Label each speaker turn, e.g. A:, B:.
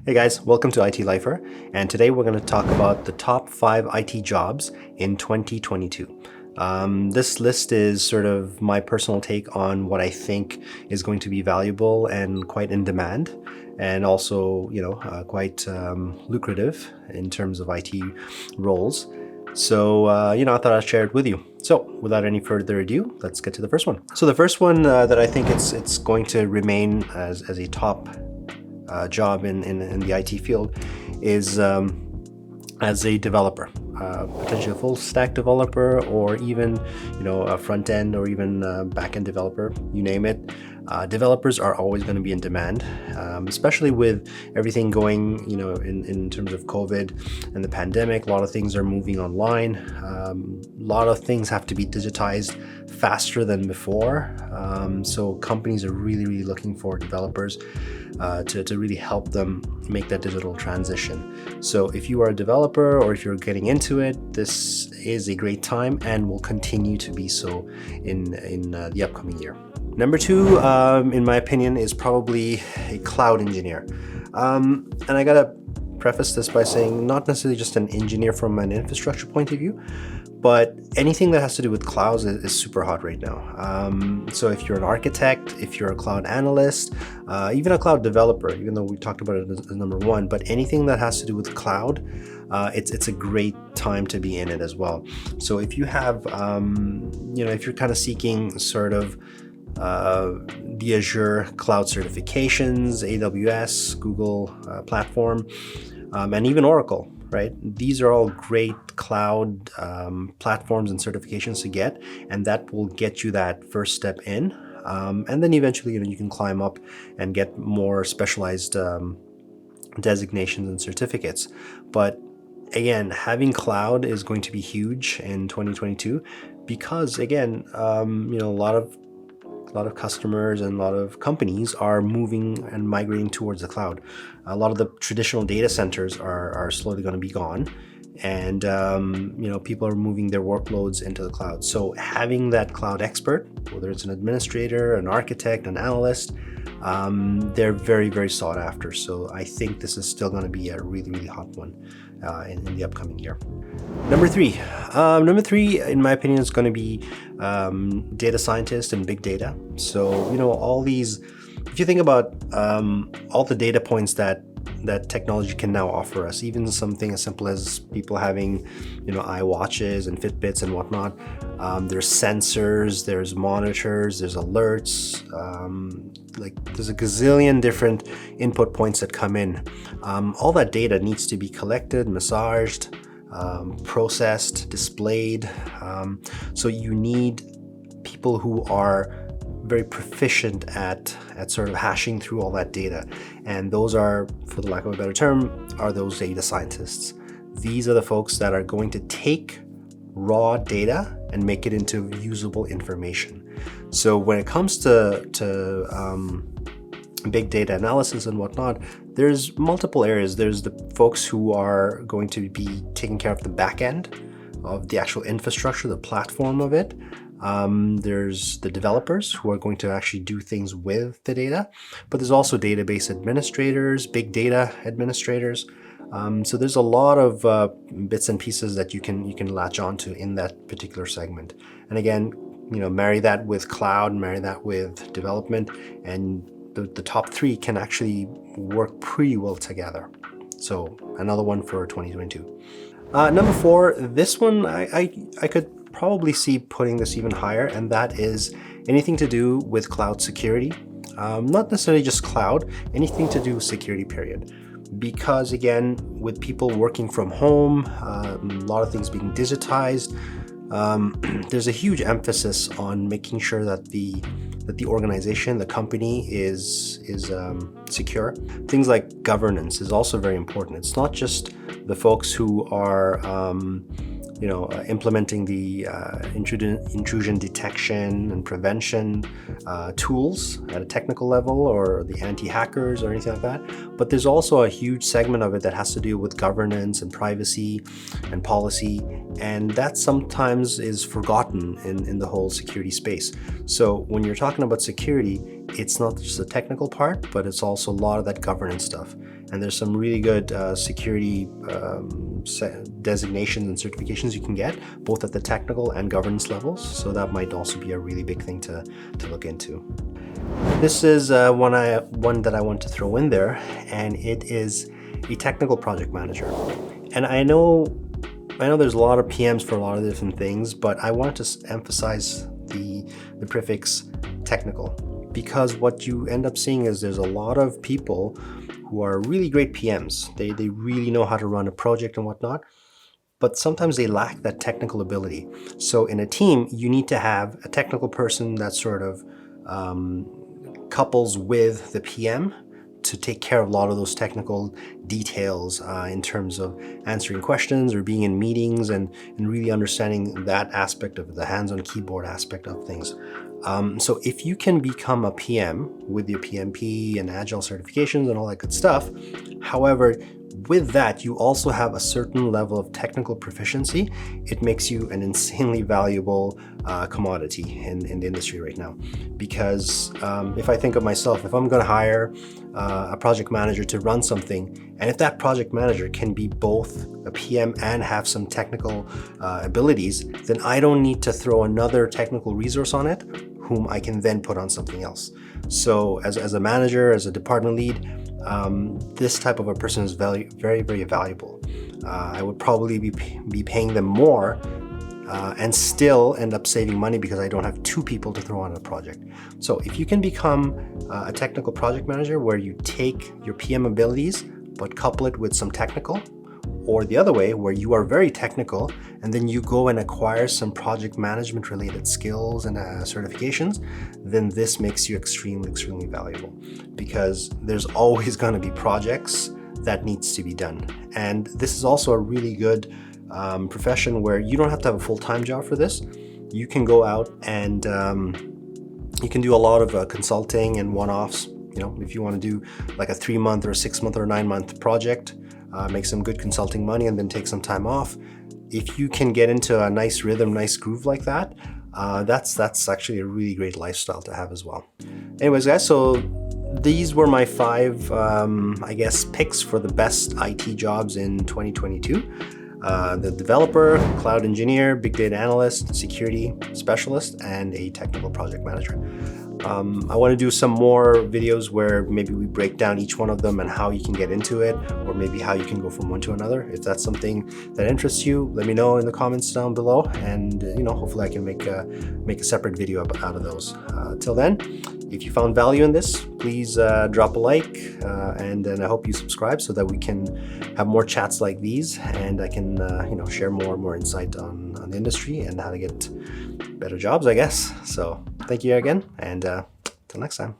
A: Hey guys, welcome to IT Lifer, and today we're going to talk about the top 5 IT jobs in 2022. This list is sort of my personal take on what I think is going to be valuable and quite in demand, and also, quite lucrative in terms of IT roles. So, I thought I'd share it with you. So, without any further ado, let's get to the first one. So, the first one that I think it's going to remain as a top job in the IT field is as a developer, potentially a full stack developer, or even a front end or even back end developer, you name it. Developers are always going to be in demand, especially with everything going in terms of COVID and the pandemic. A lot of things are moving online. A lot of things have to be digitized faster than before, so companies are really looking for developers to really help them make that digital transition. So if you are a developer or if you're getting into it, this is a great time and will continue to be so in the upcoming year. Number 2, in my opinion, is probably a cloud engineer. And I gotta preface this by saying not necessarily just an engineer from an infrastructure point of view, but anything that has to do with clouds is super hot right now. So if you're an architect, if you're a cloud analyst, even a cloud developer, even though we talked about it as number 1, but anything that has to do with cloud, it's a great time to be in it as well. So if you have, if you're kind of seeking sort of the Azure cloud certifications, AWS, Google platform, and even Oracle, right? These are all great cloud platforms and certifications to get, and that will get you that first step in. And then eventually, you can climb up and get more specialized designations and certificates. But again, having cloud is going to be huge in 2022 because, again, a lot of customers and a lot of companies are moving and migrating towards the cloud. A lot of the traditional data centers are slowly going to be gone, and people are moving their workloads into the cloud. So having that cloud expert, whether it's an administrator, an architect, an analyst, they're very sought after. So I think this is still going to be a really hot one in the upcoming year. Number 3, in my opinion, is going to be data scientist and big data. So all these, if you think about all the data points that technology can now offer us, even something as simple as people having iWatches and Fitbits and whatnot. There's sensors, there's monitors, there's alerts, there's a gazillion different input points that come in. All that data needs to be collected, massaged, processed, displayed. So you need people who are very proficient at sort of hashing through all that data. And those are, for the lack of a better term, are those data scientists. These are the folks that are going to take raw data and make it into usable information. So when it comes to big data analysis and whatnot, there's multiple areas. There's the folks who are going to be taking care of the back end of the actual infrastructure, the platform of it. There's the developers who are going to actually do things with the data, but there's also database administrators, big data administrators. So there's a lot of bits and pieces that you can latch onto in that particular segment. And again, marry that with cloud, marry that with development, and the top 3 can actually work pretty well together. So another one for 2022. Number 4, this one I could probably see putting this even higher, and that is anything to do with cloud security. Not necessarily just cloud, anything to do with security, period. Because again, with people working from home, a lot of things being digitized, there's a huge emphasis on making sure that the organization, the company is secure. Things like governance is also very important. It's not just the folks who are implementing the intrusion detection and prevention tools at a technical level, or the anti-hackers or anything like that. But there's also a huge segment of it that has to do with governance and privacy and policy, and that sometimes is forgotten in the whole security space. So when you're talking about security, it's not just the technical part, but it's also a lot of that governance stuff. And there's some really good security designations and certifications you can get, both at the technical and governance levels. So that might also be a really big thing to look into. This is one that I want to throw in there, and it is a technical project manager. And I know there's a lot of PMs for a lot of different things, but I wanted to emphasize the prefix technical, because what you end up seeing is there's a lot of people who are really great PMs. They really know how to run a project and whatnot, but sometimes they lack that technical ability. So in a team, you need to have a technical person that sort of couples with the PM to take care of a lot of those technical details in terms of answering questions or being in meetings and really understanding that aspect of the hands-on keyboard aspect of things. So if you can become a PM with your PMP and Agile certifications and all that good stuff, however, with that, you also have a certain level of technical proficiency. It makes you an insanely valuable commodity in the industry right now. Because if I think of myself, if I'm going to hire a project manager to run something, and if that project manager can be both a PM and have some technical abilities, then I don't need to throw another technical resource on it, whom I can then put on something else. So as a manager, as a department lead, this type of a person is very, very valuable. I would probably be paying them more and still end up saving money because I don't have two people to throw on a project. So if you can become a technical project manager where you take your PM abilities but couple it with some technical, or the other way where you are very technical and then you go and acquire some project management related skills and certifications, then this makes you extremely valuable, because there's always going to be projects that needs to be done. And this is also a really good profession where you don't have to have a full-time job for this. You can go out and you can do a lot of consulting and one-offs. You know, if you want to do like a 3-month or a 6-month or a 9-month project, make some good consulting money and then take some time off. If you can get into a nice rhythm, nice groove like that, that's actually a really great lifestyle to have as well. Anyways, guys, so these were my 5, I guess, picks for the best IT jobs in 2022. The developer, cloud engineer, big data analyst, security specialist, and a technical project manager. I want to do some more videos where maybe we break down each one of them and how you can get into it, or maybe how you can go from one to another. If that's something that interests you, let me know in the comments down below, and hopefully I can make a separate video out of those. Till then, if you found value in this, please drop a like, and then I hope you subscribe so that we can have more chats like these, and I can share more insight on the industry and how to get better jobs, I guess. So thank you again, and till next time.